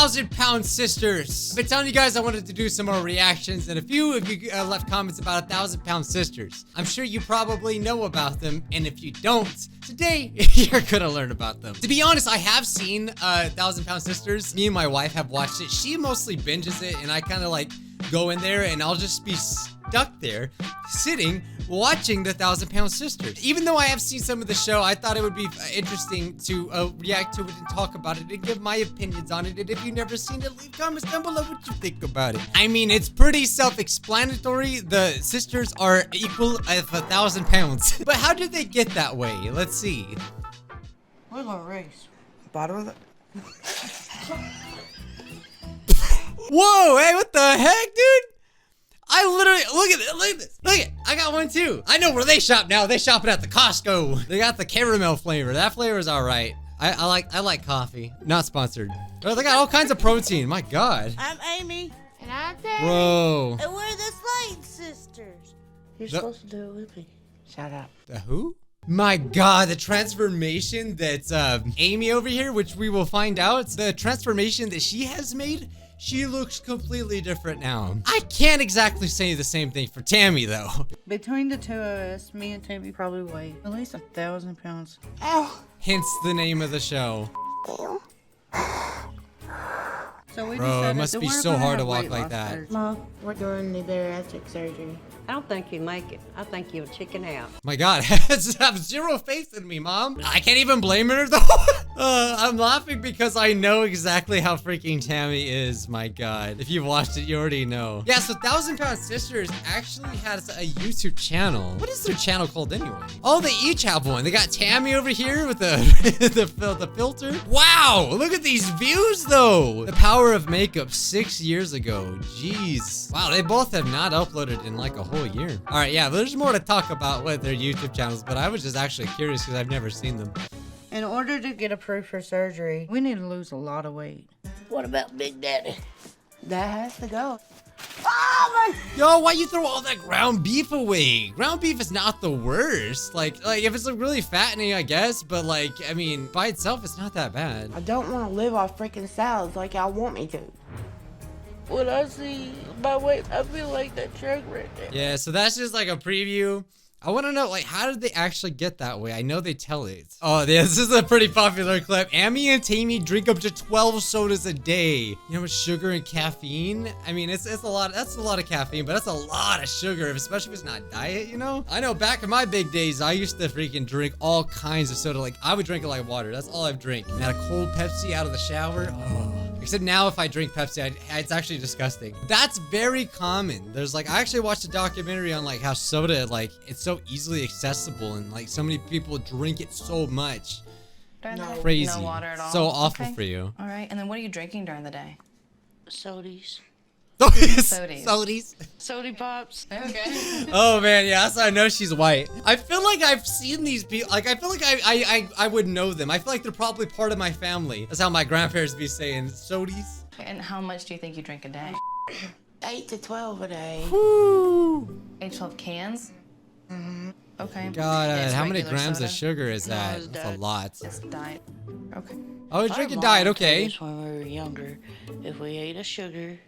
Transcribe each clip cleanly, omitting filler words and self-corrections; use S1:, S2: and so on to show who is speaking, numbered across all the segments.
S1: 1,000-pound sisters. I've been telling you guys I wanted to do some more reactions, and a few of you left comments about 1,000-pound sisters. I'm sure you probably know about them, and if you don't, today you're gonna learn about them. To be honest, I have seen 1,000-pound sisters. Me and my wife have watched it. She mostly binges it, and I kind of like go in there, and I'll just be stuck there, sitting, watching the 1,000-pound sisters. Even though I have seen some of the show, I thought it would be interesting to react to it and talk about it and give my opinions on it. And if you've never seen it, leave comments down below what you think about it. I mean, it's pretty self-explanatory. The sisters are equal of 1,000 pounds. But how did they get that way? Let's see.
S2: We're gonna race. Bottom of the...
S1: Whoa, hey, what the heck, dude? I literally, look at it, look at this. Look at it, I got one too. I know where they shop now. They shopping at the Costco. They got the caramel flavor. That flavor is all right. I like coffee. Not sponsored. Oh, they got all kinds of protein. My God.
S2: I'm Amy.
S3: And I'm Terry.
S1: Bro.
S2: And we're the Slade sisters. You're supposed to do it with me. Shut up.
S1: The who? My God, the transformation that Amy over here, which we will find out, the transformation that she has made, she looks completely different now. I can't exactly say the same thing for Tammy, though.
S2: Between the two of us, me and Tammy probably weigh at least 1,000 pounds. Ow.
S1: Hence the name of the show.
S2: So we
S1: Bro,
S2: decided
S1: it must
S2: that
S1: be
S2: we're
S1: so
S2: gonna
S1: hard to
S2: have
S1: walk
S2: weight
S1: like
S2: loss
S1: that.
S2: surgery.
S3: Mom, we're doing the bariatric surgery.
S4: I don't think you make it. I think you'll chicken out.
S1: My God, I have zero faith in me, Mom. I can't even blame her, though. I'm laughing because I know exactly how freaking Tammy is, my God. If you've watched it, you already know. Yeah, so 1,000-pound sisters actually has a YouTube channel. What is their channel called anyway? Oh, they each have one. They got Tammy over here with the, the filter. Wow, look at these views, though. The power of makeup 6 years ago. Jeez. Wow, they both have not uploaded in like a whole year. All right, yeah, there's more to talk about with their YouTube channels, but I was just actually curious because I've never seen them.
S2: In order to get approved for surgery, we need to lose a lot of weight. What about Big Daddy? That has to go. Oh my!
S1: Yo, why you throw all that ground beef away? Ground beef is not the worst. Like if it's like really fattening, I guess, but like, I mean, by itself, it's not that bad.
S3: I don't want to live off freaking salads like y'all want me to.
S2: When I see my weight, I feel like that truck right there.
S1: Yeah, so that's just like a preview. I want to know, like, how did they actually get that way? I know they tell it. Oh, yeah, this is a pretty popular clip. Amy and Tammy drink up to 12 sodas a day. You know, with sugar and caffeine. I mean, it's a lot. That's a lot of caffeine, but that's a lot of sugar, especially if it's not diet, you know? I know back in my big days, I used to freaking drink all kinds of soda. Like, I would drink it like water. That's all I've drank. And that cold Pepsi out of the shower. Oh. Except now if I drink Pepsi, it's actually disgusting. That's very common. There's like, I actually watched a documentary on like how soda, like it's so easily accessible and like so many people drink it so much. Crazy.
S5: No water at all.
S1: So awful
S5: Okay.
S1: for you.
S5: All right, and then what are you drinking during the day?
S2: Sodies.
S5: Sodies.
S1: Sodies.
S2: Sody pops.
S5: Okay.
S1: Oh man, yeah, that's how I know she's white. I feel like I've seen these people. Like I feel like I would know them. I feel like they're probably part of my family. That's how my grandparents be saying. Sodies.
S5: And how much do you think you drink a day?
S3: 8 to 12 a day.
S1: Woo.
S5: 8 to 12 cans? Mm-hmm. Okay.
S1: God,
S5: It's
S1: how many
S5: regular
S1: grams
S5: soda?
S1: of sugar is that?
S2: it's
S1: That's a
S2: diet.
S1: lot.
S5: It's diet. Okay.
S1: Oh, you're drinking diet, okay.
S6: When we were younger, if we ate a sugar,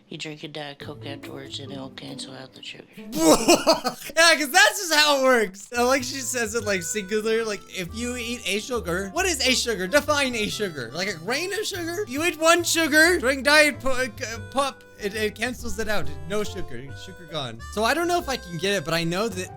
S6: you drink a Diet Coke afterwards and it'll cancel out the sugar.
S1: Yeah, because that's just how it works. Like she says it like singular. Like if you eat a sugar, what is a sugar? Define a sugar. Like a grain of sugar? If you eat one sugar, drink diet pop, it cancels it out. No sugar. Sugar gone. So I don't know if I can get it, but I know that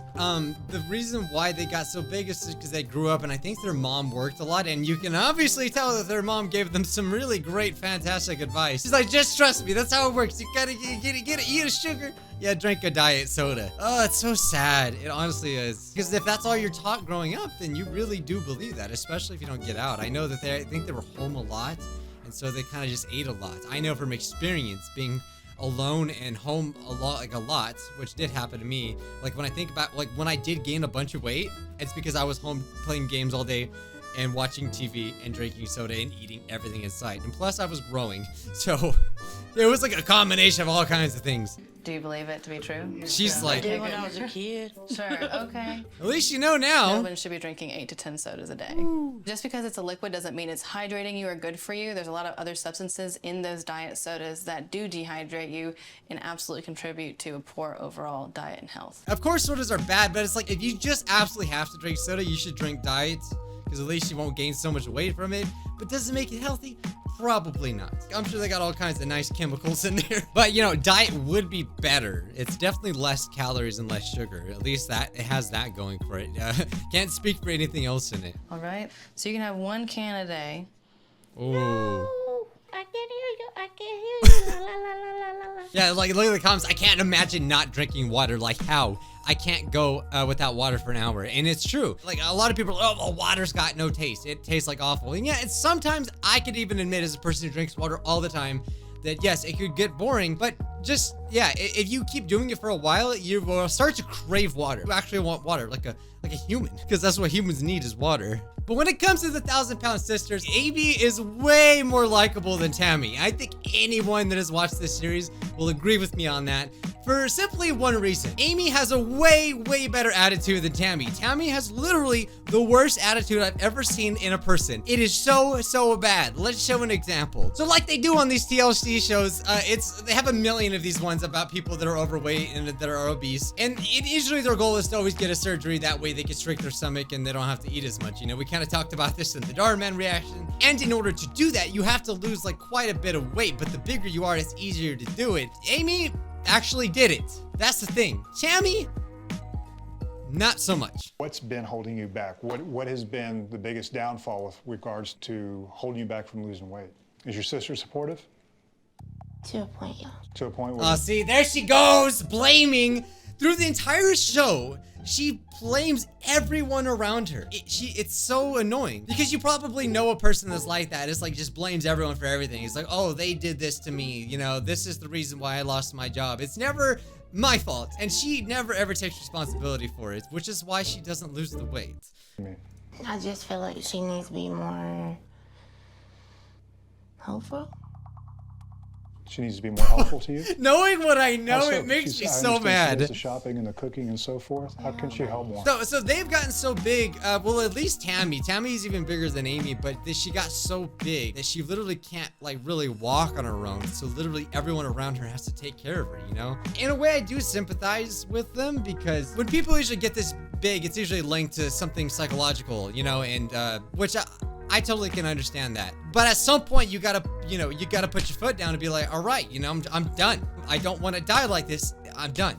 S1: the reason why they got so big is because they grew up and I think their mom worked a lot, and you can obviously tell that their mom gave them some really great, fantastic advice. She's like, just trust me, that's how it works. You gotta eat a sugar. Yeah, drink a diet soda. Oh, it's so sad. It honestly is. Because if that's all you're taught growing up, then you really do believe that, especially if you don't get out. I know that I think they were home a lot, and so they kind of just ate a lot. I know from experience being alone and home a lot, which did happen to me. Like when I think about, like when I did gain a bunch of weight, it's because I was home playing games all day and watching TV and drinking soda and eating everything in sight. And plus I was growing. So it was like a combination of all kinds of things.
S5: Do you believe it to be true?
S1: She's
S6: I
S1: like,
S6: did when I was a kid.
S5: Sure, okay.
S1: at least you know now.
S5: Women should be drinking 8 to 10 sodas a day. Just because it's a liquid doesn't mean it's hydrating you or good for you. There's a lot of other substances in those diet sodas that do dehydrate you and absolutely contribute to a poor overall diet and health.
S1: Of course, sodas are bad, but it's like if you just absolutely have to drink soda, you should drink diet because at least you won't gain so much weight from it. But does it make it healthy? Probably not. I'm sure they got all kinds of nice chemicals in there. But you know, diet would be better. It's definitely less calories and less sugar. At least that it has that going for it. Can't speak for anything else in it.
S5: All right? So you can have 1 can a day.
S1: Ooh.
S6: I can't hear you. I can't hear you. La, la, la, la, la, la.
S1: Yeah, like look at the comments. I can't imagine not drinking water. Like how? I can't go without water for an hour. And it's true. Like a lot of people are, oh, well, water's got no taste. It tastes like awful. And yeah, it's sometimes I could even admit as a person who drinks water all the time that yes, it could get boring, but just, yeah, if you keep doing it for a while, you will start to crave water. You actually want water like a human, because that's what humans need is water. But when it comes to the 1,000-pound sisters, Amy is way more likable than Tammy. I think anyone that has watched this series will agree with me on that. For simply one reason. Amy has a way better attitude than Tammy. Tammy has literally the worst attitude I've ever seen in a person. It is so bad. Let's show an example. So like they do on these TLC shows, they have a million of these ones about people that are overweight and that are obese. And usually their goal is to always get a surgery. That way they can shrink their stomach and they don't have to eat as much. You know, we kind of talked about this in the Darman reaction. And in order to do that, you have to lose like quite a bit of weight. But the bigger you are, it's easier to do it. Amy actually did it. That's the thing. Tammy, not so much.
S7: What's been holding you back? What has been the biggest downfall with regards to holding you back from losing weight? Is your sister supportive?
S3: To a point, yeah.
S7: To a point where
S1: Oh, see, there she goes, blaming. Through the entire show, she blames everyone around her. It's so annoying because you probably know a person that's like that. It's like just blames everyone for everything. It's like, oh, they did this to me. You know, this is the reason why I lost my job. It's never my fault. And she never ever takes responsibility for it, which is why she doesn't lose the weight.
S3: I just feel like she needs to be more hopeful.
S7: she needs to be more helpful to you?
S1: Knowing what I know,
S7: Also,
S1: it makes me
S7: I
S1: so
S7: understand she
S1: mad.
S7: does the shopping and the cooking and so forth. How can she help more?
S1: So they've gotten so big, well, at least Tammy's even bigger than Amy, but she got so big that she literally can't like really walk on her own. So literally everyone around her has to take care of her, you know? In a way, I do sympathize with them because when people usually get this big, it's usually linked to something psychological, you know, and which I totally can understand that. But at some point, you gotta put your foot down and be like, all right, you know, I'm done. I don't want to die like this. I'm done.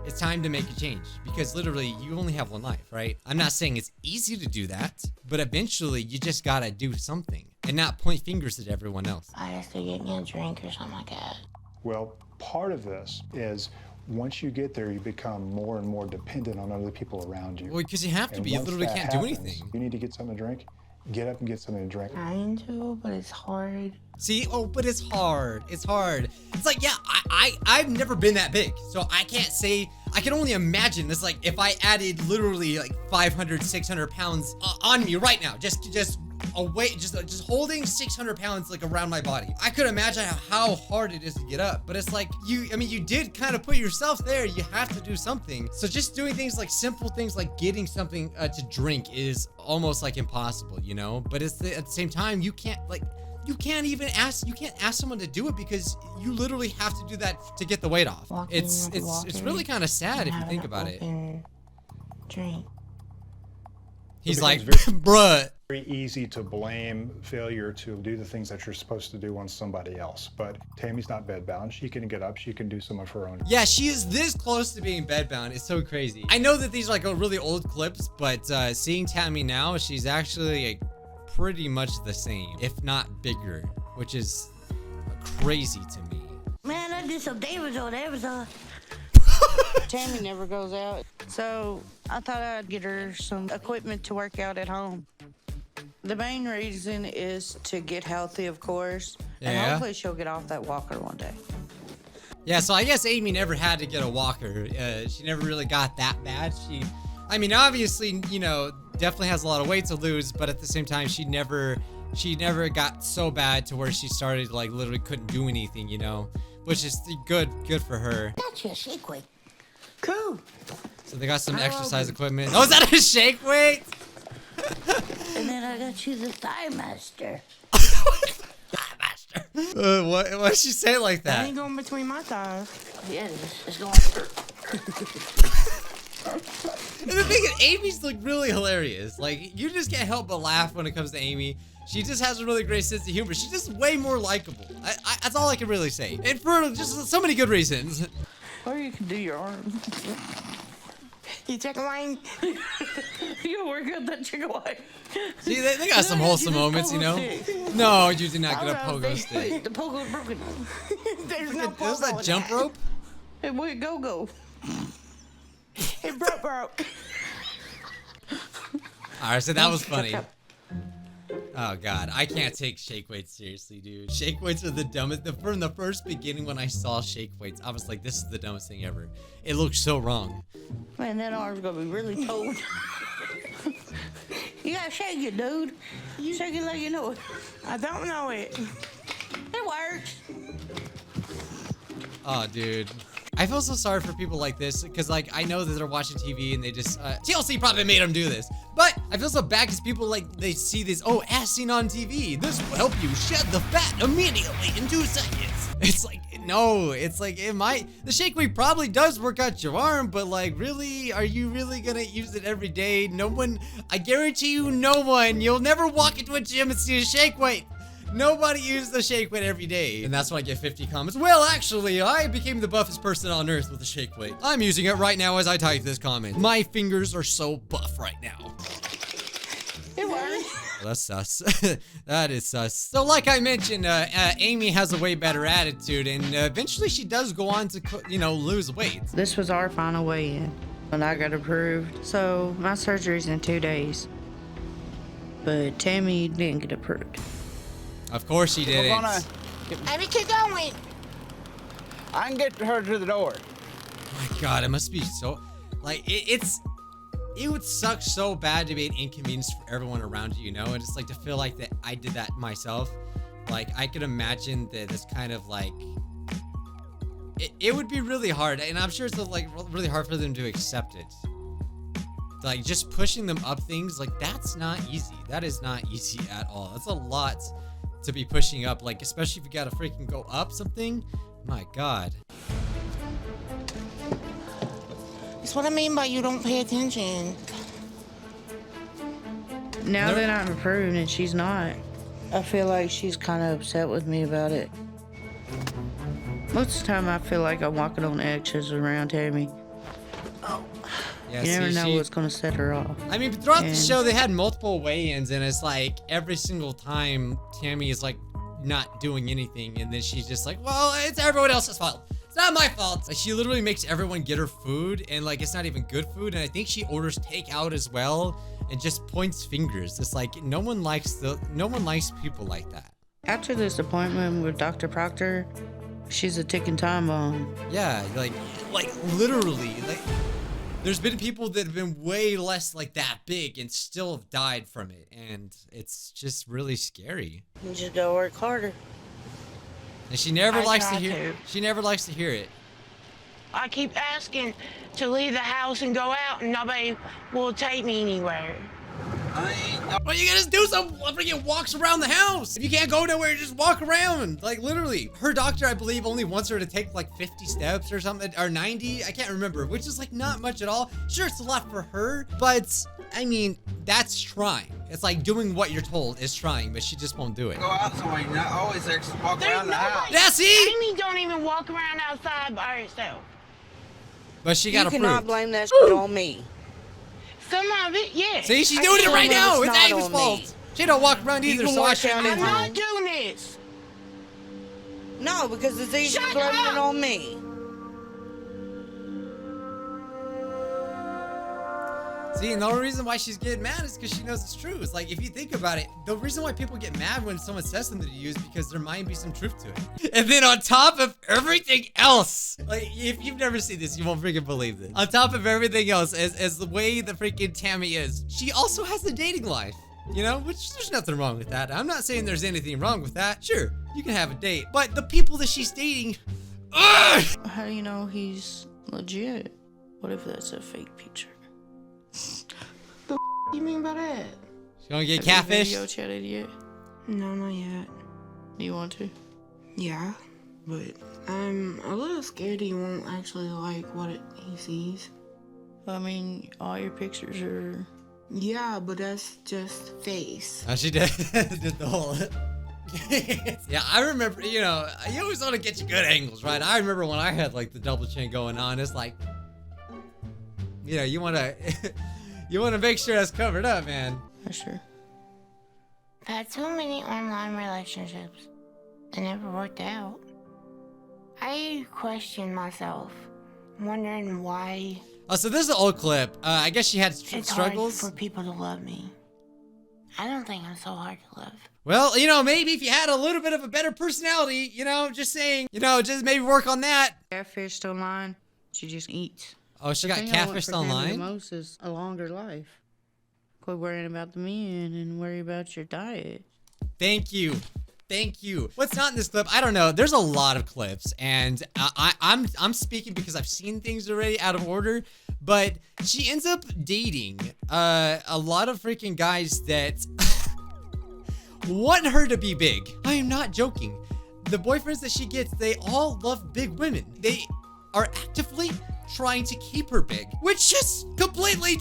S1: It's time to make a change because literally you only have one life, right? I'm not saying it's easy to do that, but eventually you just gotta do something and not point fingers at everyone else.
S3: I have to get me a drink or something like that.
S7: Well, part of this is once you get there, you become more and more dependent on other people around you.
S1: Well, because you have to
S7: And
S1: be. You
S7: once
S1: literally
S7: that
S1: can't do
S7: happens,
S1: anything.
S7: You need to get something to drink. Get up and get something to drink.
S3: Trying to, but it's hard.
S1: See, oh, but it's hard. It's hard. It's like, yeah, I've never been that big, so I can't say. I can only imagine this. Like, if I added literally like 500, 600 pounds on me right now, just away, just holding 600 pounds like around my body, I could imagine how hard it is to get up. But it's like you did kind of put yourself there. You have to do something. So just doing things like simple things like getting something to drink is almost like impossible, you know. But at the same time, you can't ask someone to do it because you literally have to do that to get the weight off. It's really kind of sad if you think about it.
S3: Drink.
S1: He's
S7: It
S1: like,
S7: becomes
S1: bruh.
S7: Very easy to blame failure to do the things that you're supposed to do on somebody else. But Tammy's not bedbound. She can get up. She can do some of her own.
S1: Yeah, she is this close to being bedbound. It's so crazy. I know that these are like really old clips, but seeing Tammy now, she's actually like pretty much the same, if not bigger, which is crazy to me.
S6: Man, I did some damage on Amazon. Tammy never goes out, so I thought I'd get her some equipment to work out at home. The main reason is to get healthy, of course, and
S1: Yeah.
S6: hopefully she'll get off that walker one day.
S1: Yeah, so I guess Amy never had to get a walker. She never really got that bad. I mean, obviously, you know, definitely has a lot of weight to lose, but at the same time, she never got so bad to where she started like literally couldn't do anything, you know. which is good for her.
S2: That's your shake weight. Cool.
S1: So they got some exercise equipment. Oh, is that a shake weight?
S2: And then I got you the Thigh Master.
S1: Why'd she say it like
S6: That
S1: that?
S6: ain't going between my thighs.
S2: Yeah, it's going.
S1: And the thing is, Amy's like really hilarious. Like, you just can't help but laugh when it comes to Amy. She just has a really great sense of humor. She's just way more likable. That's all I can really say. And for just so many good reasons.
S6: Or you can do your arm.
S3: You chicken wing?
S6: You work out that chicken wing.
S1: See, they got some wholesome moments, you know? No, you did not get a pogo stick.
S6: The pogo's broken.
S3: There's no
S1: There's that jump rope?
S6: It went go. It broke.
S1: Alright, so that was funny. Oh god, I can't take shake weights seriously, dude. Shake weights are the dumbest. From the first beginning when I saw shake weights, I was like, this is the dumbest thing ever. It looks so wrong.
S2: Man, that arm's gonna be really cold. You gotta shake it, dude. You shake it like you know it.
S6: I don't know it.
S2: It works.
S1: Oh, dude. I feel so sorry for people like this because, like, I know that they're watching TV and they just TLC probably made them do this, but I feel so bad because people like they see this ass scene on TV. This will help you shed the fat immediately in 2 seconds. It's like no, it's like it might. The shake weight probably does work out your arm, but like, really, are you really gonna use it every day? No one. I guarantee you, no one. You'll never walk into a gym and see a shake weight. Nobody uses the shake weight every day. And that's why I get 50 comments. Well, actually, I became the buffest person on earth with the shake weight. I'm using it right now as I type this comment. My fingers are so buff right now.
S2: It works.
S1: That's sus. That is sus. So like I mentioned, Amy has a way better attitude and eventually she does go on to, lose weight.
S2: This was our final weigh-in when I got approved. So my surgery's in 2 days. But Tammy didn't get approved.
S1: Of course she didn't.
S3: Amy, keep going.
S8: I can get her to the door.
S1: Oh my god, it must be so, like, it would suck so bad to be an inconvenience for everyone around you, you know? And just like to feel like that I did that myself. Like, I could imagine that this kind of like, it would be really hard. And I'm sure it's like really hard for them to accept it. Like, just pushing them up things, like, that's not easy. That is not easy at all. That's a lot to be pushing up, like, especially if you gotta freaking go up something. My god.
S3: That's what I mean by you don't pay attention.
S2: Now that I'm approved and she's not, I feel like she's kind of upset with me about it. Most of the time I feel like I'm walking on eggshells around Tammy.
S1: Yeah,
S2: You never know what's gonna set her off.
S1: I mean, throughout the
S2: And-
S1: show, they had multiple weigh-ins, and it's like every single time Tammy is like not doing anything, and then she's just like, well, it's everyone else's fault. It's not my fault. Like, she literally makes everyone get her food, and like it's not even good food, and I think she orders takeout as well, and just points fingers. It's like no one likes people like that.
S2: After this appointment with Dr. Proctor, she's a ticking time bomb.
S1: Yeah, like literally, like. There's been people that have been way less like that big and still have died from it, and it's just really scary.
S2: You just gotta work harder.
S1: And she never likes to
S3: try
S1: hear.
S3: to.
S1: She never likes to hear it.
S3: I keep asking to leave the house and go out, and nobody will take me anywhere.
S1: Well, you gotta do some freaking walks around the house. If you can't go nowhere, just walk around. Like, literally. Her doctor, I believe, only wants her to take like 50 steps or something, or 90. I can't remember, which is like not much at all. Sure, it's a lot for her, but I mean, that's trying. It's like doing what you're told is trying, but she just won't do it.
S8: Go out somewhere, not always actually walk
S3: There's
S8: around the house.
S3: nobody.
S1: Yeah, see?
S3: Amy don't even walk around outside by herself.
S1: But she got
S2: You
S1: approved.
S2: cannot blame that shit on me.
S3: Some of it, yes.
S1: See, she's
S2: I
S1: doing it
S2: can't
S1: right
S2: believe
S1: now.
S2: it's
S1: It's
S2: not
S1: Amy's
S2: on
S1: fault.
S2: me.
S1: She don't walk around
S2: You
S1: either,
S2: can
S1: so I
S2: work
S1: shouldn't
S2: out
S3: I'm
S1: either.
S3: not doing this.
S2: No, because it's easy
S3: Shut
S2: blaming
S3: up!
S2: it on me.
S1: See, and the only reason why she's getting mad is because she knows it's true. It's like, if you think about it, the reason why people get mad when someone says something to you is because there might be some truth to it. And then on top of everything else, like, if you've never seen this, you won't freaking believe this. On top of everything else, as the way the freaking Tammy is, she also has a dating life. You know, which there's nothing wrong with that. I'm not saying there's anything wrong with that. Sure, you can have a date. But the people that she's dating Ugh!
S2: How do you know he's legit? What if that's a fake picture?
S3: You mean by that?
S1: You gonna get
S2: Have you video
S1: catfished?
S2: chatted yet?
S3: No, not yet.
S2: Do you want to?
S3: Yeah, but I'm a little scared he won't actually like what he sees.
S2: I mean, all your pictures are.
S3: Yeah, but that's just face.
S1: Oh, she did, did the whole. Yeah, I remember, you know, you always want to get your good angles, right? I remember when I had like the double chin going on, it's like, you know, you want to, you want to make sure that's covered up, man.
S2: For sure.
S3: I've had so many online relationships. They never worked out. I question myself, wondering why
S1: Oh, so this is an old clip. I guess she had
S3: it's
S1: struggles.
S3: hard for people to love me. I don't think I'm so hard to love.
S1: Well, you know, maybe if you had a little bit of a better personality, you know, just saying, you know, just maybe work on that.
S2: Catfished online, she just eats.
S1: Oh, she got
S2: The thing I want
S1: catfished
S2: for Tammy
S1: online?
S2: The most is a longer life. Quit worrying about the men and worry about your diet.
S1: Thank you. Thank you. What's not in this clip? I don't know. There's a lot of clips, and I'm speaking because I've seen things already out of order. But she ends up dating a lot of freaking guys that want her to be big. I am not joking. The boyfriends that she gets, they all love big women. They are actively trying to keep her big, which just completely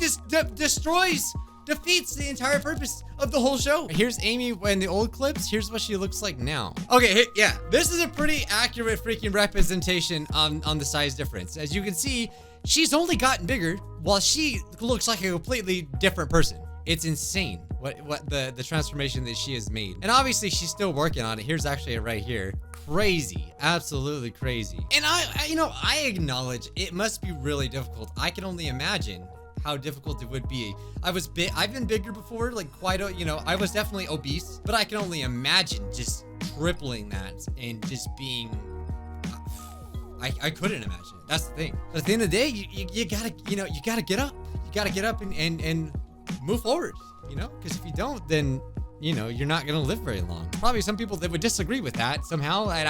S1: defeats the entire purpose of the whole show. Here's Amy in the old clips. Here's what she looks like now. Okay, yeah, this is a pretty accurate freaking representation on the size difference. As you can see, she's only gotten bigger while she looks like a completely different person. It's insane what the transformation that she has made. And obviously she's still working on it. Here's actually it right here. Crazy, absolutely crazy. And I acknowledge it must be really difficult. I can only imagine how difficult it would be. I've been bigger before, like I was definitely obese, but I can only imagine just tripling that and just being, I couldn't imagine it. That's the thing. But at the end of the day, you gotta get up. You gotta get up and move forward, because if you don't, then you're not gonna live very long. Probably some people that would disagree with that somehow, and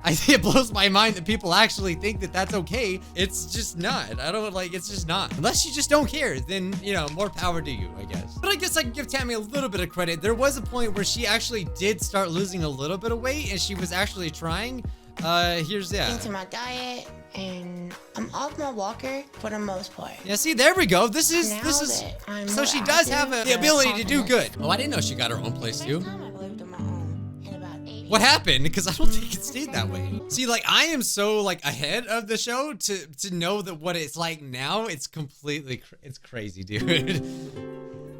S1: I think it blows my mind that people actually think that that's okay. It's just not. It's just not. Unless you just don't care, then, more power to you, I guess. But I guess I can give Tammy a little bit of credit. There was a point where she actually did start losing a little bit of weight, and she was actually trying. Here's that.
S3: Into my diet, and I'm off my walker for the most part.
S1: Yeah, see, there we go. This is
S3: that I'm
S1: so
S3: more
S1: she does have
S3: active,
S1: the ability to do good.
S3: confident.
S1: Oh, I didn't know she got her own place too.
S3: First time I've lived on my own in about 8 years.
S1: What happened? Because I don't think it stayed that way. See, I am so ahead of the show to know that what it's like now. It's completely it's crazy, dude.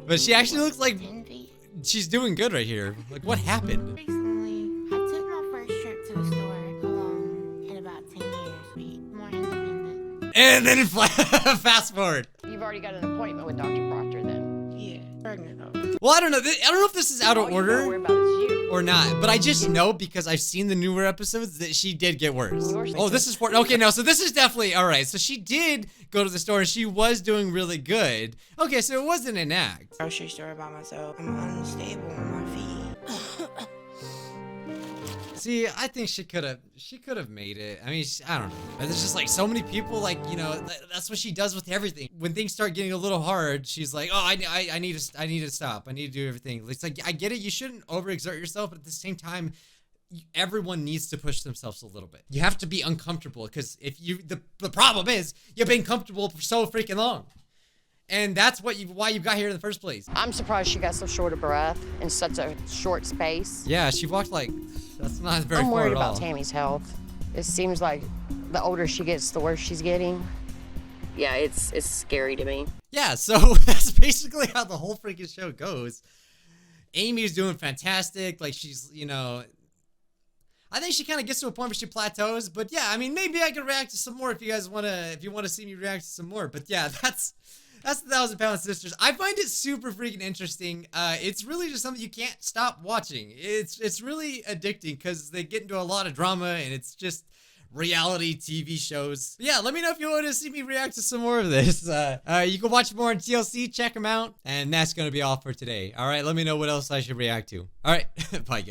S1: But she actually looks like
S3: 10 feet.
S1: she's doing good right here. What happened?
S3: Recently, I took my first trip to the store alone in about 10 years. Be more independent.
S1: And then fast forward.
S9: You've already got an appointment with Dr. Proctor then.
S3: Yeah, pregnant though.
S1: Well, I don't know. I don't know if this is out of
S9: All you gotta worry
S1: order
S9: about is you.
S1: or not, but I just know because I've seen the newer episodes that she did get worse. Oh, this is for okay. No, so this is definitely all right. So she did go to the store and she was doing really good. Okay, so it wasn't an act.
S3: Grocery store by myself. I'm unstable on my feet.
S1: See, I think she could have made it. I mean, I don't know. There's just so many people that's what she does with everything. When things start getting a little hard, she's like, oh, I need to stop. I need to do everything. It's like, I get it. You shouldn't overexert yourself, but at the same time, everyone needs to push themselves a little bit. You have to be uncomfortable because the problem is you've been comfortable for so freaking long. And that's why you got here in the first place.
S9: I'm surprised she got so short of breath in such a short space.
S1: Yeah, she walked that's not very
S9: I'm
S1: far
S9: worried
S1: at all.
S9: about Tammy's health. It seems like the older she gets, the worse she's getting. Yeah, it's scary to me.
S1: Yeah, so that's basically how the whole freaking show goes. Amy's doing fantastic. She's, I think she kind of gets to a point where she plateaus. But yeah, I mean, maybe I can react to some more if you guys want to see me react to some more. But yeah, that's the 1,000 Pound Sisters. I find it super freaking interesting. It's really just something you can't stop watching. It's really addicting because they get into a lot of drama and it's just reality TV shows. But yeah, let me know if you want to see me react to some more of this. You can watch more on TLC, check them out. And that's going to be all for today. All right, let me know what else I should react to. All right, bye guys.